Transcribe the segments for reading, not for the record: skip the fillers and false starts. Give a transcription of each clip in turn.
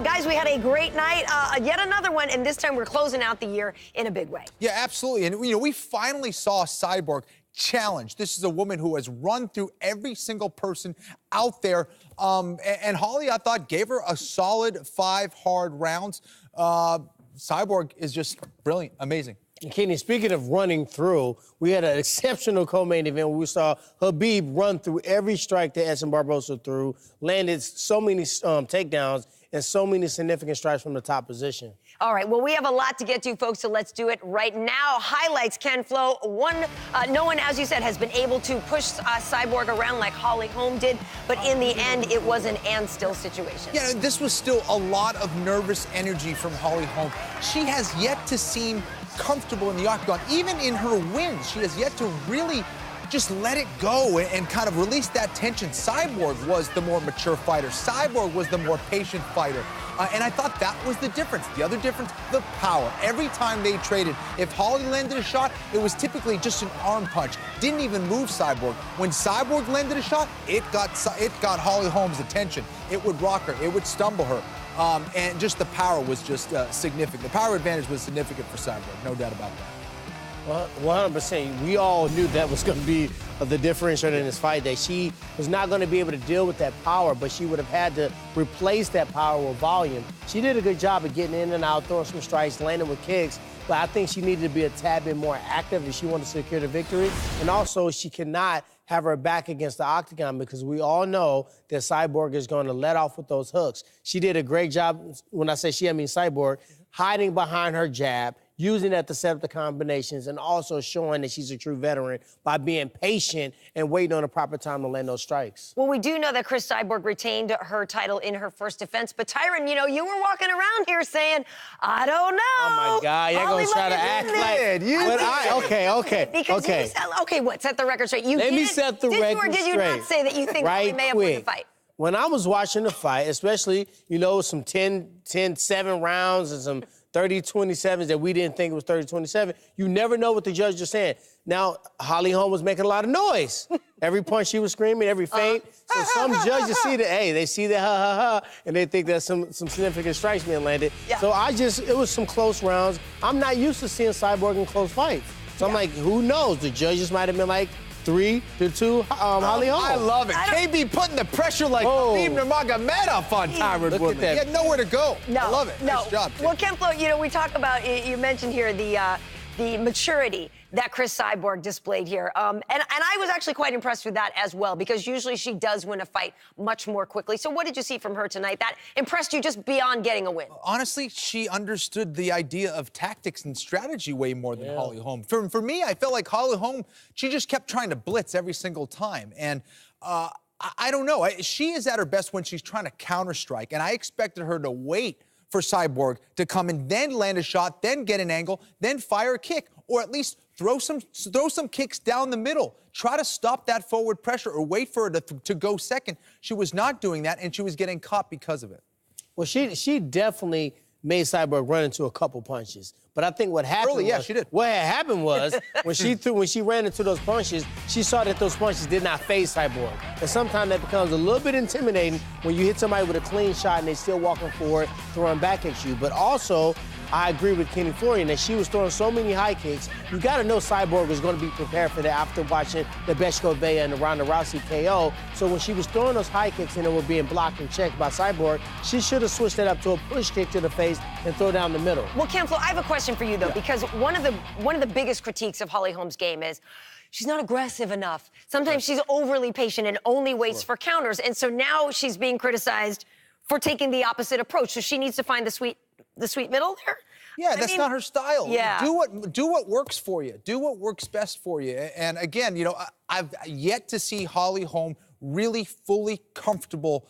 Guys, we had a great night, yet another one, and this time we're closing out the year in a big way. Yeah, absolutely. And, we finally saw Cyborg challenge. This is a woman who has run through every single person out there. And Holly, I thought, gave her a solid 5 hard rounds. Cyborg is just brilliant, amazing. And Kenny, speaking of running through, we had an exceptional co-main event where we saw Habib run through every strike that Edson Barboza threw, landed so many takedowns, and so many significant strikes from the top position. All right, well, we have a lot to get to, folks, so let's do it right now. Highlights, Ken Flo. No one, as you said, has been able to push Cyborg around like Holly Holm did, but in the end, it was an and still situation. Yeah, this was still a lot of nervous energy from Holly Holm. She has yet to seem comfortable in the octagon. Even in her wins, she has yet to really just let it go and kind of release that tension. Cyborg was the more mature fighter. Cyborg was the more patient fighter. And I thought that was the difference. The other difference, the power. Every time they traded, if Holly landed a shot, it was typically just an arm punch. Didn't even move Cyborg. When Cyborg landed a shot, it got Holly Holm's attention. It would rock her. It would stumble her. And just the power was just significant. The power advantage was significant for Cyborg, no doubt about that. Well, 100%. We all knew that was going to be the differentiator in this fight, that she was not going to be able to deal with that power, but she would have had to replace that power with volume. She did a good job of getting in and out, throwing some strikes, landing with kicks, but I think she needed to be a tad bit more active if she wanted to secure the victory. And also, she cannot have her back against the octagon because we all know that Cyborg is going to let off with those hooks. She did a great job, when I say she, I mean Cyborg, hiding behind her jab, using that to set up the combinations, and also showing that she's a true veteran by being patient and waiting on the proper time to land those strikes. Well, we do know that Cris Cyborg retained her title in her first defense, but Tyron, you were walking around here saying, I don't know. Oh, my God, you're going to try to act like... Okay. Because you said, okay, what, set the record straight? Let me set the record straight. Or did you not say that you think Holly may have won the fight? When I was watching the fight, especially, some 10-7 rounds and some 30-27s that we didn't think it was 30-27, you never know what the judge is saying. Now, Holly Holm was making a lot of noise. Every punch she was screaming, every feint. So some judges see that, they see that ha, and they think there's some significant strikes being landed. Yeah. So it was some close rounds. I'm not used to seeing Cyborg in close fights. So I'm like, who knows? The judges might have been like 3-2, Holly Holm. I love it. KB putting the pressure like Habib Nurmagomedov on Tyron Woodley. He had nowhere to go. No, I love it. No. Nice job. Well, Ken Flo, we talk about, you mentioned here the maturity that Cris Cyborg displayed here. And I was actually quite impressed with that as well, because usually she does win a fight much more quickly. So what did you see from her tonight that impressed you just beyond getting a win? Honestly, she understood the idea of tactics and strategy way more than Holly Holm. For me, I felt like Holly Holm, she just kept trying to blitz every single time. And I don't know. She is at her best when she's trying to counter-strike, and I expected her to wait for Cyborg to come and then land a shot, then get an angle, then fire a kick, or at least throw some kicks down the middle. Try to stop that forward pressure or wait for her to go second. She was not doing that, and she was getting caught because of it. Well, she definitely made Cyborg run into a couple punches. But I think what happened she did. What had happened was when she ran into those punches, she saw that those punches did not phase Cyborg. And sometimes that becomes a little bit intimidating when you hit somebody with a clean shot and they're still walking forward, throwing back at you. But also, I agree with Kenny Florian that she was throwing so many high kicks. You got to know Cyborg was going to be prepared for that after watching the Betchko Vea and the Ronda Rousey KO. So when she was throwing those high kicks and they were being blocked and checked by Cyborg, she should have switched that up to a push kick to the face and throw down the middle. Well, Ken Flo, I have a question for you, though, because one of the biggest critiques of Holly Holm's game is she's not aggressive enough. Sometimes she's overly patient and only waits for counters. And so now she's being criticized for taking the opposite approach. So she needs to find the sweet middle there? Yeah, that's not her style. Yeah. Do what works for you. Do what works best for you. And again, I've yet to see Holly Holm really fully comfortable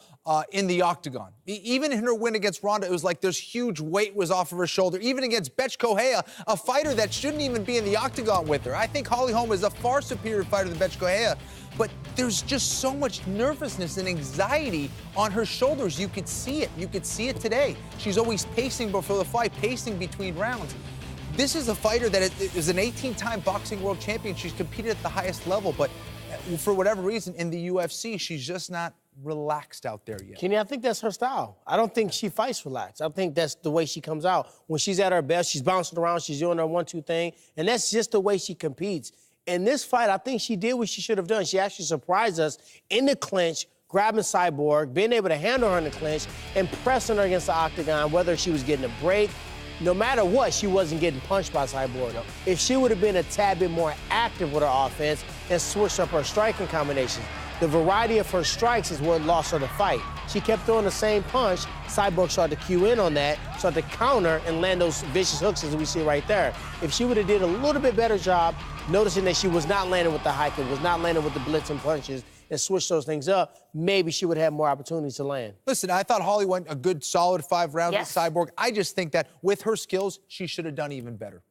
in the octagon. Even in her win against Ronda, it was like this huge weight was off of her shoulder. Even against Betchko Vea, a fighter that shouldn't even be in the octagon with her. I think Holly Holm is a far superior fighter than Betchko Vea, but there's just so much nervousness and anxiety on her shoulders. You could see it. You could see it today. She's always pacing before the fight, pacing between rounds. This is a fighter that is an 18-time boxing world champion. She's competed at the highest level, but for whatever reason, in the UFC, she's just not relaxed out there yet. Kenny, I think that's her style. I don't think she fights relaxed. I think that's the way she comes out. When she's at her best, she's bouncing around, she's doing her 1-2 thing, and that's just the way she competes. In this fight, I think she did what she should have done. She actually surprised us in the clinch, grabbing Cyborg, being able to handle her in the clinch, and pressing her against the octagon, whether she was getting a break. No matter what, she wasn't getting punched by Cyborg. If she would have been a tad bit more active with her offense and switched up her striking combinations, the variety of her strikes is what lost her the fight. She kept throwing the same punch. Cyborg started to cue in on that, started to counter and land those vicious hooks as we see right there. If she would have did a little bit better job noticing that she was not landing with the high kick, was not landing with the blitzing punches, and switch those things up, maybe she would have more opportunities to land. Listen, I thought Holly went a good solid 5 rounds with Cyborg. I just think that with her skills, she should have done even better.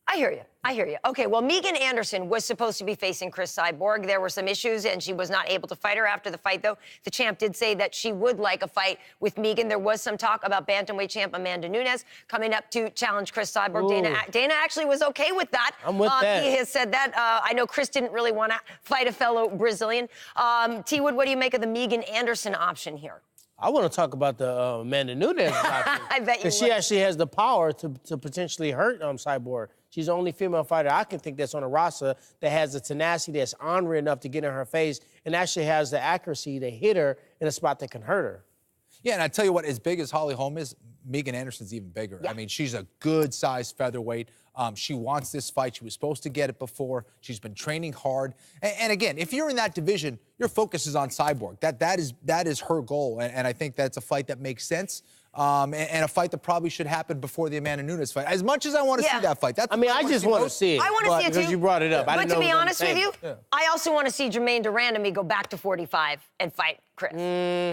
I hear you. I hear you. Okay, well, Megan Anderson was supposed to be facing Cris Cyborg. There were some issues, and she was not able to fight her after the fight, though. The champ did say that she would like a fight with Megan. There was some talk about bantamweight champ Amanda Nunes coming up to challenge Cris Cyborg. Dana actually was okay with that. I'm with that. He has said that. I know Cris didn't really want to fight a fellow Brazilian. T-Wood, what do you make of the Megan Anderson option here? I want to talk about the Amanda Nunes option. I bet you would. Because she actually has the power to potentially hurt Cyborg. She's the only female fighter I can think that's on a roster that has the tenacity, that's ornery enough to get in her face, and actually has the accuracy to hit her in a spot that can hurt her. Yeah, and I tell you what, as big as Holly Holm is, Megan Anderson's even bigger. I mean, she's a good-sized featherweight. She wants this fight. She was supposed to get it before. She's been training hard. And again, if you're in that division, your focus is on Cyborg. That is her goal, and I think that's a fight that makes sense. And a fight that probably should happen before the Amanda Nunes fight. As much as I want to see that fight, that's. I mean, I just want to see it. I want to see it too. Because you brought it up. But to be honest with you, I also want to see Jermaine Durandamy go back to 45 and fight Cris.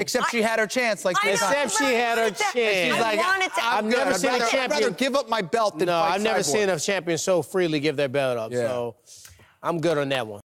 Except she had her chance, like this. Except she had her chance. She's like, I've never seen a champion. I'd rather give up my belt than fight I've never Cyborg. seen a champion so freely give their belt up. So I'm good on that one.